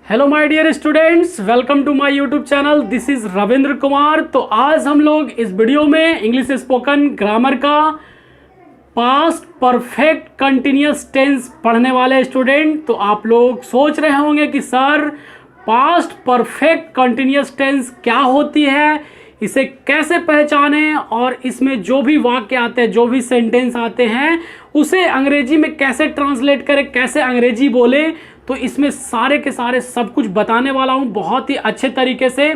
Hello my dear students, welcome to my YouTube channel. This is Ravindra Kumar. तो आज हम लोग इस वीडियो में इंग्लिश स्पोकन ग्रामर का पास्ट परफेक्ट कंटिन्यूअस टेंस पढ़ने वाले स्टूडेंट। तो आप लोग सोच रहे होंगे कि sir past perfect continuous tense क्या होती है, इसे कैसे पहचानें और इसमें जो भी वाक्य आते हैं, जो भी सेंटेंस आते हैं, उसे अंग्रेजी में कैसे ट्रांसलेट करें, कैसे अंग्रेजी बोले। तो इसमें सारे के सारे सब कुछ बताने वाला हूं बहुत ही अच्छे तरीके से।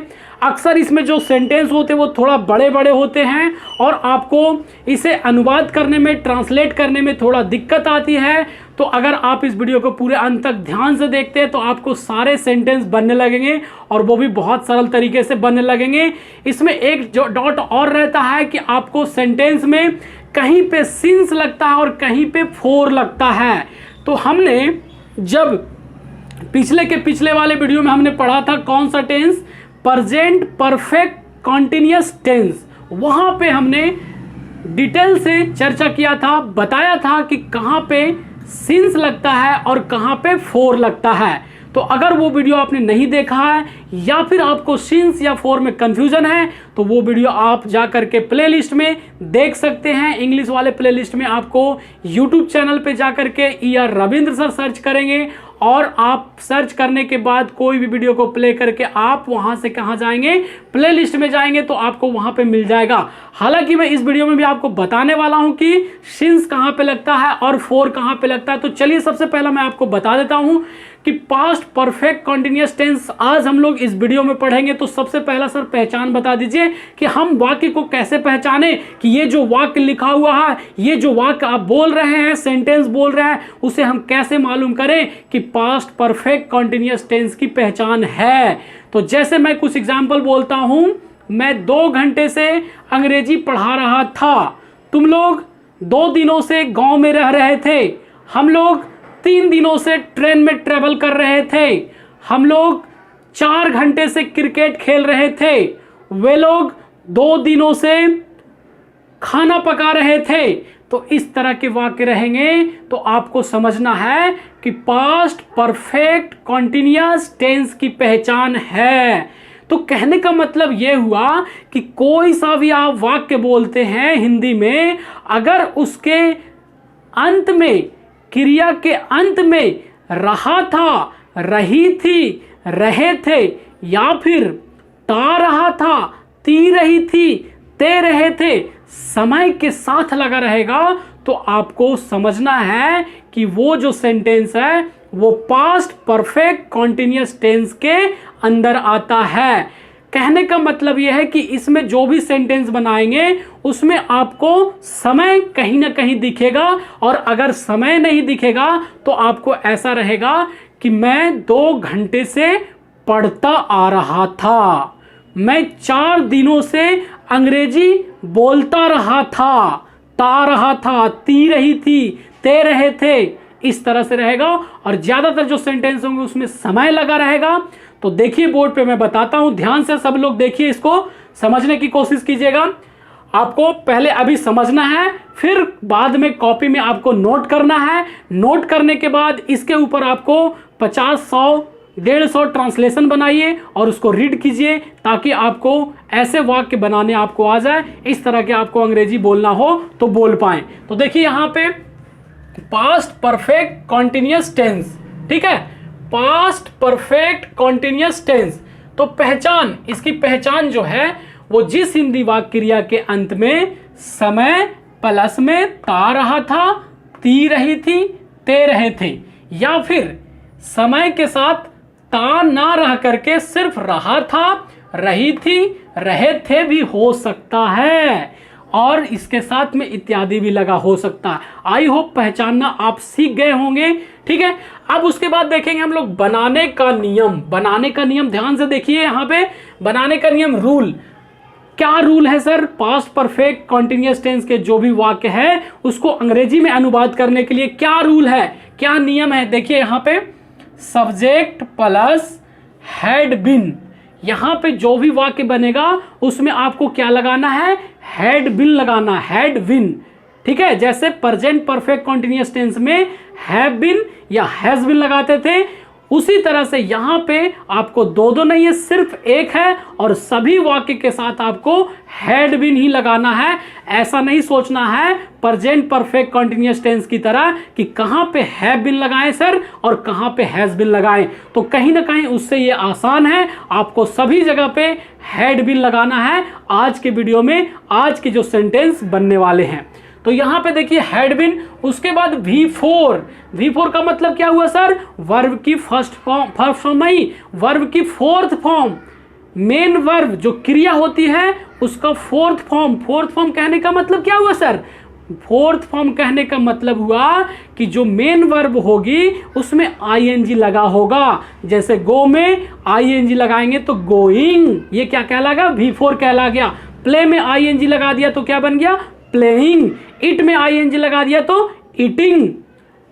अक्सर इसमें जो सेंटेंस होते हैं वो थोड़ा बड़े बड़े होते हैं और आपको इसे अनुवाद करने में, ट्रांसलेट करने में थोड़ा दिक्कत आती है। तो अगर आप इस वीडियो को पूरे अंत तक ध्यान से देखते हैं तो आपको सारे सेंटेंस बनने लगेंगे और वो भी बहुत सरल तरीके से बनने लगेंगे। इसमें एक जो डॉट और रहता है कि आपको सेंटेंस में कहीं पे सिंस लगता है और कहीं पे फोर लगता है। तो हमने जब पिछले वाले वीडियो में हमने पढ़ा था कौन सा tense, present perfect continuous tense, वहां पे हमने डिटेल से चर्चा किया था, बताया था कि कहां पे सिंस लगता है और कहां पे फोर लगता है। तो अगर वो वीडियो आपने नहीं देखा है या फिर आपको सिंस या फोर में कंफ्यूजन है तो वो वीडियो आप जा करके प्लेलिस्ट में देख सकते हैं। इंग्लिश वाले प्लेलिस्ट में आपको यूट्यूब चैनल पे जा करके रविंद्र सर सर्च करेंगे और आप सर्च करने के बाद कोई भी वीडियो को प्ले करके आप वहां से कहां जाएंगे, प्लेलिस्ट में जाएंगे तो आपको वहां पे मिल जाएगा। हालांकि मैं इस वीडियो में भी आपको बताने वाला हूं कि सिंस कहां पे लगता है और फोर कहां पे लगता है। तो चलिए सबसे पहला मैं आपको बता देता हूं कि पास्ट परफेक्ट कंटिन्यूअस टेंस आज हम लोग इस वीडियो में पढ़ेंगे। तो सबसे पहला सर पहचान बता दीजिए कि हम वाक्य को कैसे पहचाने कि ये जो वाक्य लिखा हुआ है, ये जो वाक्य आप बोल रहे हैं, सेंटेंस बोल रहे हैं, उसे हम कैसे मालूम करें कि पास्ट परफेक्ट कंटिन्यूअस टेंस की पहचान है। तो जैसे मैं कुछ एग्जांपल बोलता हूं, मैं 2 घंटे से अंग्रेजी पढ़ा रहा था, तुम लोग 2 दिनों से गांव में रह रहे थे, हम लोग 3 दिनों से ट्रेन में ट्रेवल कर रहे थे, हम लोग 4 घंटे से क्रिकेट खेल रहे थे, वे लोग 2 दिनों से खाना पका रहे थे। तो इस तरह के वाक्य रहेंगे तो आपको समझना है कि पास्ट परफेक्ट कंटिन्यूअस टेंस की पहचान है। तो कहने का मतलब यह हुआ कि कोई सा भी आप वाक्य बोलते हैं हिंदी में, अगर उसके अंत में, क्रिया के अंत में रहा था, रही थी, रहे थे या फिर ता रहा था, ती रही थी, ते रहे थे, समय के साथ लगा रहेगा तो आपको समझना है कि वो जो सेंटेंस है वो पास्ट परफेक्ट कंटिन्यूअस टेंस के अंदर आता है। कहने का मतलब यह है कि इसमें जो भी सेंटेंस बनाएंगे उसमें आपको समय कहीं ना कहीं दिखेगा और अगर समय नहीं दिखेगा तो आपको ऐसा रहेगा कि मैं 2 घंटे से पढ़ता आ रहा था, मैं 4 दिनों से अंग्रेजी बोलता रहा था, ता रहा था, ती रही थी, ते रहे थे, इस तरह से रहेगा। और ज्यादातर जो सेंटेंस होंगे उसमें समय लगा रहेगा। तो देखिए बोर्ड पे मैं बताता हूं, ध्यान से सब लोग देखिए, इसको समझने की कोशिश कीजिएगा। आपको पहले अभी समझना है, फिर बाद में कॉपी में आपको नोट करना है। नोट करने के बाद इसके ऊपर आपको 50, 100, 150 ट्रांसलेशन बनाइए और उसको रीड कीजिए ताकि आपको ऐसे वाक्य बनाने आपको आ जाए, इस तरह के आपको अंग्रेजी बोलना हो तो बोल पाए। तो देखिए यहां पे पास्ट परफेक्ट कंटिन्यूअस टेंस, ठीक है, पास्ट परफेक्ट कंटिन्यूअस टेंस। तो पहचान, इसकी पहचान जो है वो जिस हिंदी वाक्य क्रिया के अंत में समय प्लस में ता रहा था, ती रही थी, ते रहे थे, या फिर समय के साथ ता ना रह करके सिर्फ रहा था, रही थी, रहे थे भी हो सकता है और इसके साथ में इत्यादि भी लगा हो सकता है। आई होप पहचानना आप सीख गए होंगे, ठीक है। अब उसके बाद देखेंगे हम लोग बनाने का नियम। बनाने का नियम ध्यान से देखिए, यहां पे बनाने का नियम, रूल। क्या रूल है sir? Past perfect continuous tense के जो भी वाक्य है उसको अंग्रेजी में अनुवाद करने के लिए क्या रूल है, क्या नियम है? देखिए यहां पे सब्जेक्ट प्लस हैड बीन, यहां पे जो भी वाक्य बनेगा उसमें आपको क्या लगाना है? हैड बीन लगाना, हैड बीन, ठीक है। जैसे प्रेजेंट परफेक्ट कंटिन्यूअस टेंस में हैव बीन या हैज बीन लगाते थे, उसी तरह से यहां पे आपको दो दो नहीं है, सिर्फ एक है, और सभी वाक्य के साथ आपको हैड बीन ही लगाना है। ऐसा नहीं सोचना है प्रेजेंट परफेक्ट कंटीन्यूअस टेंस की तरह कि कहां पे हैव बीन लगाएं सर और कहां पे हैज बीन लगाएं। तो कहीं ना कहीं उससे ये आसान है, आपको सभी जगह पे हैड बीन लगाना है आज के वीडियो में, आज के जो सेंटेंस बनने वाले हैं। तो यहां पे देखिए हैड बीन, उसके बाद V4 का मतलब क्या हुआ सर? वर्ब की फर्स्ट फॉर्म नहीं, वर्ब की फोर्थ फॉर्म। मेन वर्ब जो क्रिया होती है उसका फोर्थ फॉर्म कहने का मतलब क्या हुआ सर? फोर्थ फॉर्म कहने का मतलब हुआ कि जो मेन वर्ब होगी उसमें आईएनजी लगा होगा। जैसे गो में आईएनजी लगाएंगे तो गोइंग, ये क्या कहलाएगा? V4 कहला गया। प्ले में आईएनजी लगा दिया तो क्या बन गया? प्लेइंग। इट में आईएनजी लगा दिया तो ईटिंग।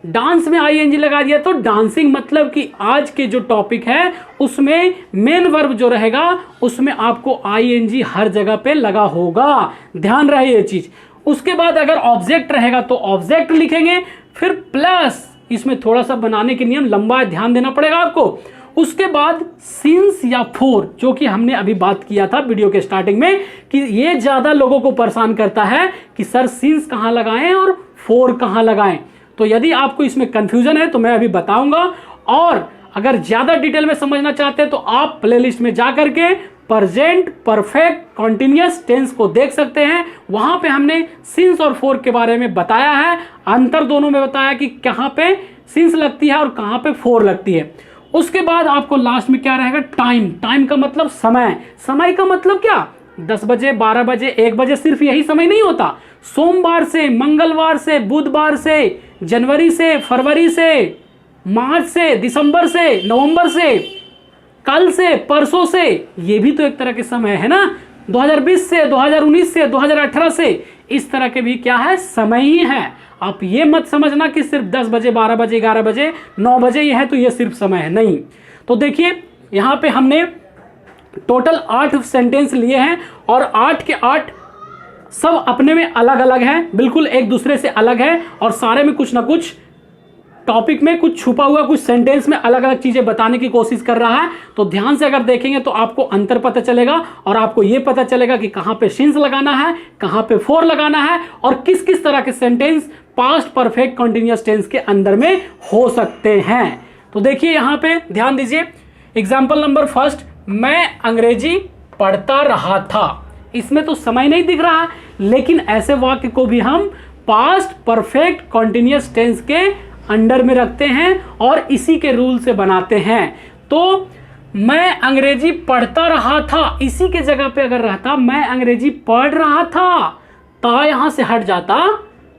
डांस में आईएनजी लगा दिया तो डांसिंग। मतलब कि आज के जो टॉपिक है उसमें मेन वर्ब जो रहेगा उसमें आपको आईएनजी हर जगह पे लगा होगा, ध्यान रहे ये चीज। उसके बाद अगर ऑब्जेक्ट रहेगा तो ऑब्जेक्ट लिखेंगे, फिर प्लस, इसमें थोड़ा सा बनाने के नियम लंबा है, ध्यान देना पड़ेगा आपको। उसके बाद सिंस या फोर, जो कि हमने अभी बात किया था वीडियो के स्टार्टिंग में कि ये ज्यादा लोगों को परेशान करता है कि सर सिंस कहां लगाएं और फोर कहां लगाएं। तो यदि आपको इसमें कंफ्यूजन है तो मैं अभी बताऊंगा, और अगर ज्यादा डिटेल में समझना चाहते हैं तो आप प्लेलिस्ट में जाकर के प्रेजेंट परफेक्ट कंटीन्यूअस टेंस को देख सकते हैं। वहां पे हमने सिंस और फोर के बारे में बताया है, अंतर दोनों में बताया कि कहां पे सिंस लगती है और कहां पे फोर लगती है। उसके बाद आपको लास्ट में क्या रहेगा? टाइम का मतलब समय का मतलब क्या? 10 बजे, 12 बजे, 1 बजे, सिर्फ यही समय नहीं होता। सोमवार से, मंगलवार से, बुधवार से, जनवरी से, फरवरी से, मार्च से, दिसंबर से, नवंबर से, कल से, परसों से, ये भी तो एक तरह के समय है ना। 2020 से, 2019 से, 2018 से, इस तरह के भी क्या है? समय ही है। आप ये मत समझना कि सिर्फ 10 बजे, 12 बजे, 11 बजे, 9 बजे ये है तो ये सिर्फ समय है, नहीं। तो देखिए यहां पे हमने टोटल 8 सेंटेंस लिए हैं और 8 के 8 सब अपने में अलग अलग हैं, बिल्कुल एक दूसरे से अलग है, और सारे में कुछ ना कुछ टॉपिक में कुछ छुपा हुआ, कुछ सेंटेंस में अलग अलग चीजें बताने की कोशिश कर रहा है। तो ध्यान से अगर देखेंगे तो आपको अंतर पता चलेगा और आपको यह पता चलेगा कि कहां पे सिंस लगाना है, कहां पे फोर लगाना है, और किस किस तरह के sentence past perfect continuous tense के अंदर में हो सकते हैं। तो देखिए यहां पे ध्यान दीजिए, एग्जाम्पल नंबर फर्स्ट, मैं अंग्रेजी पढ़ता रहा था। इसमें तो समय नहीं दिख रहा, लेकिन ऐसे वाक्य को भी हम पास्ट परफेक्ट कंटीन्यूअस टेंस के अंडर में रखते हैं और इसी के रूल से बनाते हैं। तो मैं अंग्रेजी पढ़ता रहा था, इसी के जगह पे अगर रहता मैं अंग्रेजी पढ़ रहा था, ता यहां से हट जाता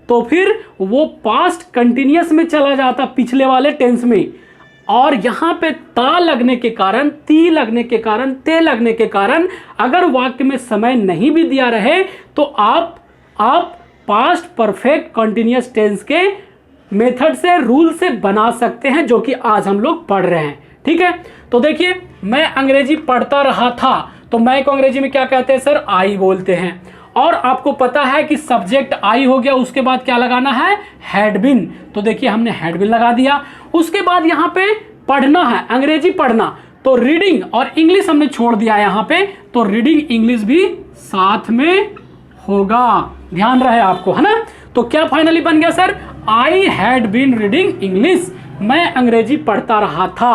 तो फिर वो पास्ट कंटीन्यूअस में चला जाता, पिछले वाले टेंस में। और यहां पे ता लगने के कारण, ती लगने के कारण, ते लगने के कारण अगर वाक्य में समय नहीं भी दिया रहे तो आप पास्ट परफेक्ट कंटीन्यूअस टेंस के मेथड से, रूल से बना सकते हैं, जो कि आज हम लोग पढ़ रहे हैं। ठीक है, तो देखिए मैं अंग्रेजी पढ़ता रहा था, तो मैं को अंग्रेजी में क्या कहते हैं सर? आई बोलते हैं। और आपको पता है कि सब्जेक्ट आई हो गया, उसके बाद क्या लगाना है? Had been. तो देखिए हमने हैड बीन लगा दिया। उसके बाद यहां पे पढ़ना है, अंग्रेजी पढ़ना, तो रीडिंग और इंग्लिश हमने छोड़ दिया यहां पे, तो रीडिंग इंग्लिश भी साथ में होगा, ध्यान रहे आपको, है ना। तो क्या फाइनली बन गया sir? I had been reading English, मैं अंग्रेजी पढ़ता रहा था।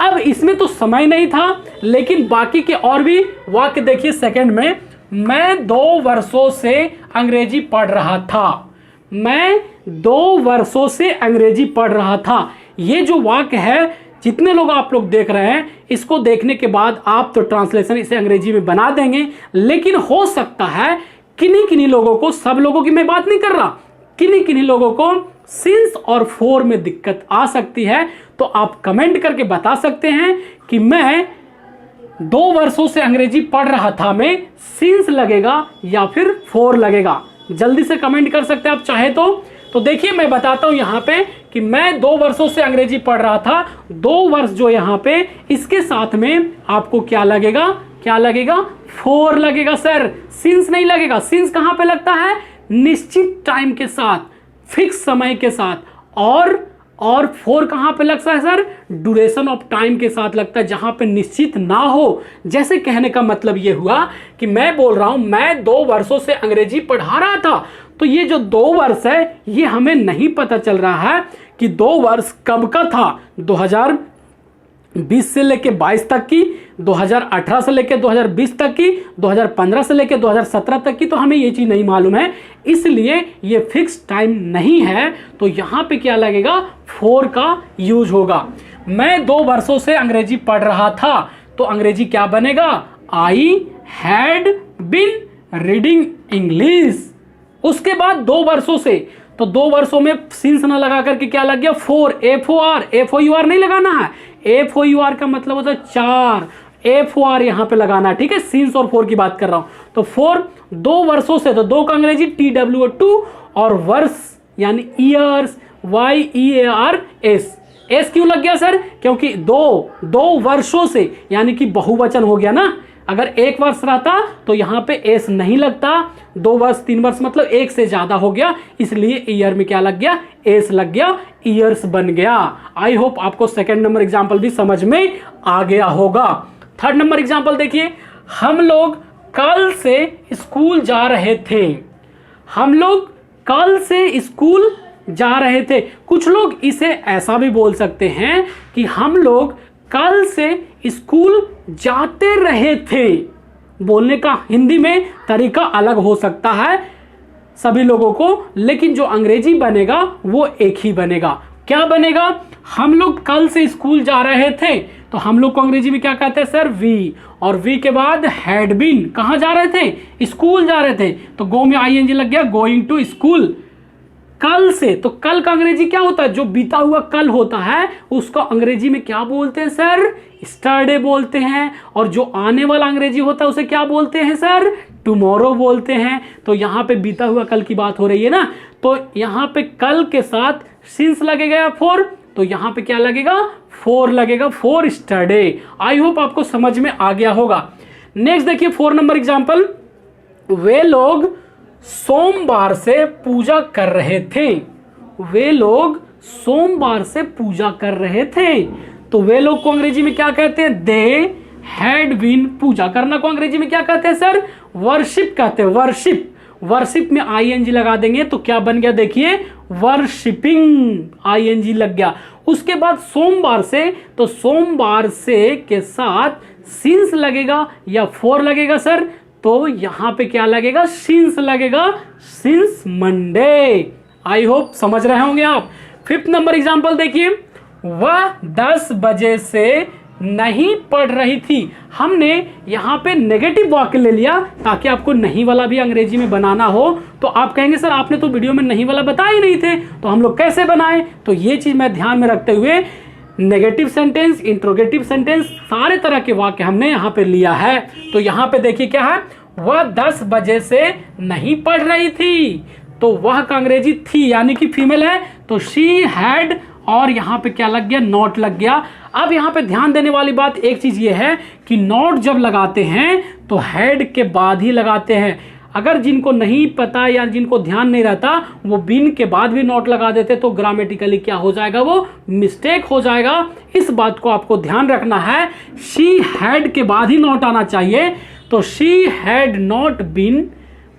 अब इसमें तो समय नहीं था, लेकिन बाकी के और भी वाक्य देखिए सेकंड में, मैं 2 वर्षों से अंग्रेजी पढ़ रहा था, मैं 2 वर्षों से अंग्रेजी पढ़ रहा था। ये जो वाक्य है, जितने लोग आप लोग देख रहे हैं, इसको देखने के बाद आप तो ट्रांसलेशन इसे अंग्रेजी में बना देंगे, लेकिन हो सकता है किन्हीं किन्हीं लोगों को, सब लोगों की मैं बात नहीं कर रहा, किन्हीं किन्हीं लोगों को सिंस और फोर में दिक्कत आ सकती है। तो आप कमेंट करके बता सकते हैं कि मैं 2 वर्षों से अंग्रेजी पढ़ रहा था में सिंस लगेगा या फिर फोर लगेगा। जल्दी से कमेंट कर सकते हैं आप चाहे तो देखिए मैं बताता हूं यहां पे कि मैं 2 वर्षों से अंग्रेजी पढ़ रहा था, 2 वर्ष जो यहां पे, इसके साथ में आपको क्या लगेगा? क्या लगेगा? फोर लगेगा सर, सिंस नहीं लगेगा। सिंस कहां पे लगता है? निश्चित टाइम के साथ, फिक्स समय के साथ, और और 4 कहां पे लगता है सर? ड्यूरेशन ऑफ टाइम के साथ लगता है, जहां पे निश्चित ना हो। जैसे कहने का मतलब यह हुआ कि मैं बोल रहा हूं मैं 2 वर्षों से अंग्रेजी पढ़ा रहा था, तो ये जो 2 वर्ष है ये हमें नहीं पता चल रहा है कि 2 वर्ष कब का था, 2020 से लेके 22 तक की, 2018 से लेके 2020 तक की, 2015 से लेके 2017 तक की, तो हमें ये चीज नहीं मालूम है, इसलिए ये फिक्स टाइम नहीं है। तो यहां पे क्या लगेगा? 4 का यूज होगा। मैं 2 वर्षों से अंग्रेजी पढ़ रहा था, तो अंग्रेजी क्या बनेगा? I had been reading English. उसके बाद 2 वर्षों से, तो 2 वर्षों में सिंस ना लगा करके क्या लग गया? 4, FOR नहीं लगाना है, FOUR का मतलब होता है 4, FOR यहां पे लगाना है, ठीक है? सिंस और 4 की बात कर रहा हूं। तो 4 2 वर्षों से, तो 2 का अंग्रेजी TWO2, और वर्ष यानी ईयर्स YEARS। एस क्यों लग गया सर? क्योंकि 2 वर्षों से यानी कि बहुवचन हो गया ना। अगर 1 वर्ष रहता तो यहां पे एस नहीं लगता, 2 वर्ष 3 वर्ष मतलब 1 से ज्यादा हो गया, इसलिए ईयर में क्या लग गया? एस लग गया, ईयर्स बन गया। आई होप आपको सेकंड नंबर एग्जांपल भी समझ में आ गया होगा। थर्ड नंबर एग्जांपल देखिए, हम लोग कल से स्कूल जा रहे थे। हम लोग कल से स्कूल जा रहे थे। कुछ लोग इसे ऐसा भी बोल सकते हैं कि हम लोग कल से स्कूल जाते रहे थे। बोलने का हिंदी में तरीका अलग हो सकता है सभी लोगों को, लेकिन जो अंग्रेजी बनेगा वो एक ही बनेगा। क्या बनेगा? हम लोग कल से स्कूल जा रहे थे, तो हम लोग को अंग्रेजी में क्या कहते हैं सर? वी, और वी के बाद हैड बीन। कहां जा रहे थे? स्कूल जा रहे थे, तो गो में ING लग गया, गोइंग टू स्कूल। कल से, तो कल का अंग्रेजी क्या होता है? जो बीता हुआ कल होता है उसको अंग्रेजी में क्या बोलते हैं सर? स्टरडे बोलते हैं। और जो आने वाला अंग्रेजी होता है उसे क्या बोलते हैं सर? टुमारो बोलते हैं। तो यहाँ पे बीता हुआ कल की बात हो रही है ना, तो यहाँ पे कल के साथ सिंस लगेगा 4, तो यहाँ पे क्या लगेगा? 4 लगेगा, 4 स्टरडे। आई होप आपको समझ में आ गया होगा। नेक्स्ट देखिए 4 नंबर एग्जाम्पल, वे लोग सोमवार से पूजा कर रहे थे। वे लोग सोमवार से पूजा कर रहे थे, तो वे लोग को अंग्रेजी में क्या कहते हैं? They had been. पूजा करना को अंग्रेजी में क्या कहते हैं सर? वर्शिप कहते हैं, वर्शिप। वर्शिप में ING लगा देंगे तो क्या बन गया? देखिए वर्शिपिंग, ING लग गया। उसके बाद सोमवार से, तो सोमवार से के साथ सिंस लगेगा या 4 लगेगा सर? तो यहां पे क्या लगेगा? सिंस लगेगा, सिंस मंडे। आई होप समझ रहे होंगे आप। 5th नंबर एग्जांपल देखिए, वह 10 बजे से नहीं पढ़ रही थी। हमने यहां पे नेगेटिव वाक्य ले लिया ताकि आपको नहीं वाला भी अंग्रेजी में बनाना हो। तो आप कहेंगे सर आपने तो वीडियो में नहीं वाला बताया ही नहीं थे, तो हम लोग कैसे बनाए? तो ये चीज मैं ध्यान में रखते हुए नेगेटिव सेंटेंस, इंट्रोगेटिव सेंटेंस, सारे तरह के वाक्य हमने यहाँ पे लिया है। तो यहाँ पे देखिए क्या है? वह 10 बजे से नहीं पढ़ रही थी, तो वह का अंग्रेजी थी यानी कि फीमेल है, तो शी हैड, और यहाँ पे क्या लग गया? नॉट लग गया। अब यहाँ पे ध्यान देने वाली बात एक चीज ये है कि नॉट जब लगाते हैं तो हैड के बाद ही लगाते हैं। अगर जिनको नहीं पता या जिनको ध्यान नहीं रहता वो बिन के बाद भी नॉट लगा देते तो ग्रामेटिकली क्या हो जाएगा? वो मिस्टेक हो जाएगा। इस बात को आपको ध्यान रखना है। शी हैड के बाद ही नॉट आना चाहिए। तो शी हैड नॉट बीन,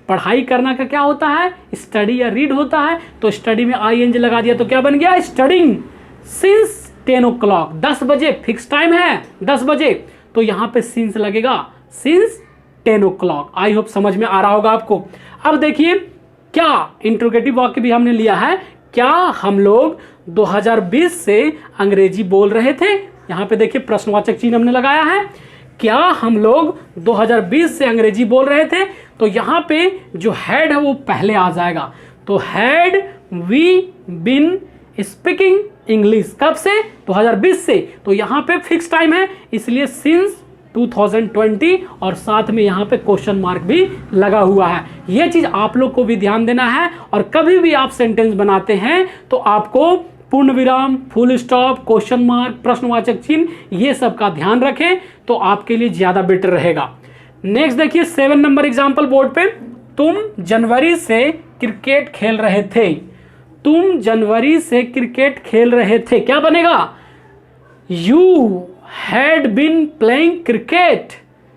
पढ़ाई करना का क्या होता है? स्टडी या रीड होता है। तो स्टडी में ING लगा दिया तो क्या बन गया? स्टडिंग। सिंस 10 o'clock, 10 बजे फिक्स टाइम है 10 बजे, तो यहां पे सिंस लगेगा, सिंस 10 o'clock। आई होप समझ में आ रहा होगा आपको। अब देखिए क्या इंट्रोगेटिव वाक्य भी हमने लिया है। क्या हम लोग 2020 से अंग्रेजी बोल रहे थे? यहां पे देखिए प्रश्नवाचक चिन्ह हमने लगाया है। क्या हम लोग 2020 से अंग्रेजी बोल रहे थे? तो यहां पे जो हैड है वो पहले आ जाएगा। तो had we been speaking English, कब से? 2020 से। तो यहां पे फिक्स टाइम है इसलिए सिंस 2020, और साथ में यहाँ पे क्वेश्चन मार्क भी लगा हुआ है। ये चीज आप लोग को भी ध्यान देना है। और कभी भी आप सेंटेंस बनाते हैं तो आपको पूर्ण विराम, फुल स्टॉप, क्वेश्चन मार्क, प्रश्नवाचक चिन्ह, ये सब का ध्यान रखें तो आपके लिए ज्यादा बेटर रहेगा। नेक्स्ट देखिए 7 नंबर एग्जाम्पल बोर्ड पे, तुम जनवरी से क्रिकेट खेल रहे थे। तुम जनवरी से क्रिकेट खेल रहे थे, क्या बनेगा? You had been playing cricket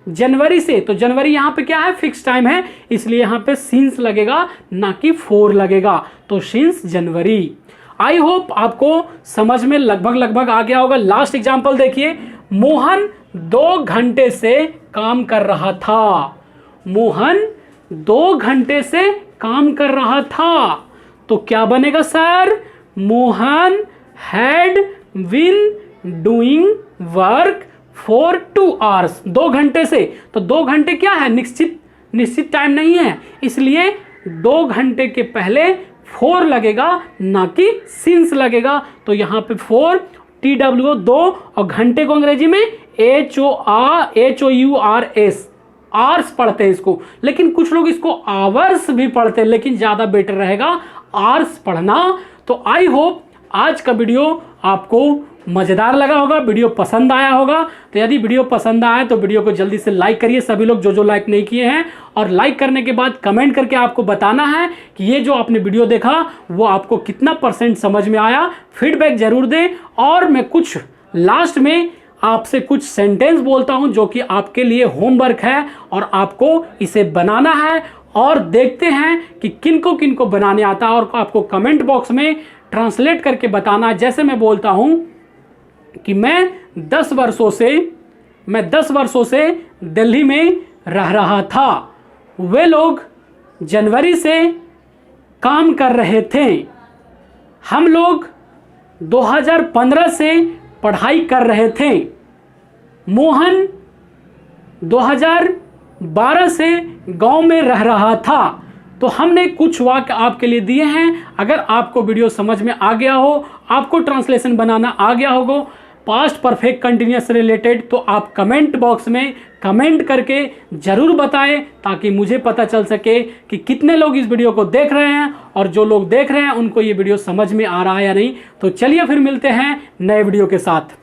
जनवरी से। तो जनवरी यहां पे क्या है? फिक्स टाइम है, इसलिए यहां पे सिंस लगेगा, ना कि फोर लगेगा। तो सिंस जनवरी। आई होप आपको समझ में लगभग आ गया होगा। लास्ट एग्जांपल देखिए, मोहन 2 घंटे से काम कर रहा था। मोहन 2 घंटे से काम कर रहा था, तो क्या बनेगा sir? Mohan had been doing work for 2 hours. 2 घंटे से, तो 2 घंटे क्या है? निश्चित टाइम नहीं है, इसलिए 2 घंटे के पहले 4 लगेगा, ना कि सिंस लगेगा। तो यहां पे 4 TWO 2 और घंटे को अंग्रेजी में HOURS आवर्स पढ़ते हैं इसको, लेकिन कुछ लोग इसको आवर्स भी पढ़ते हैं, लेकिन ज्यादा बेटर रहेगा आवर्स पढ़ना। तो आई होप आज का वीडियो आपको मजेदार लगा होगा, वीडियो पसंद आया होगा। तो यदि वीडियो पसंद आया तो वीडियो को जल्दी से लाइक करिए, सभी लोग जो लाइक नहीं किए हैं, और लाइक करने के बाद कमेंट करके आपको बताना है कि ये जो आपने वीडियो देखा वो आपको कितना % समझ में आया। फीडबैक जरूर दें। और मैं कुछ लास्ट में आपसे कुछ सेंटेंस बोलता हूं जो कि आपके लिए होमवर्क है और आपको इसे बनाना है, और देखते हैं कि किनको किनको बनाने आता है, और आपको कमेंट बॉक्स में ट्रांसलेट करके बताना। जैसे मैं बोलता हूं कि मैं 10 वर्षों से दिल्ली में रह रहा था। वे लोग जनवरी से काम कर रहे थे। हम लोग 2015 से पढ़ाई कर रहे थे। मोहन 2012 से गांव में रह रहा था। तो हमने कुछ वाक्य आपके लिए दिए हैं। अगर आपको वीडियो समझ में आ गया हो, आपको ट्रांसलेशन बनाना आ गया होगा पास्ट परफेक्ट कंटिन्यूअस से रिलेटेड, तो आप कमेंट बॉक्स में कमेंट करके जरूर बताएं, ताकि मुझे पता चल सके कि कितने लोग इस वीडियो को देख रहे हैं, और जो लोग देख रहे हैं उनको ये वीडियो समझ में आ रहा है या नहीं। तो चलिए फिर मिलते हैं नए वीडियो के साथ।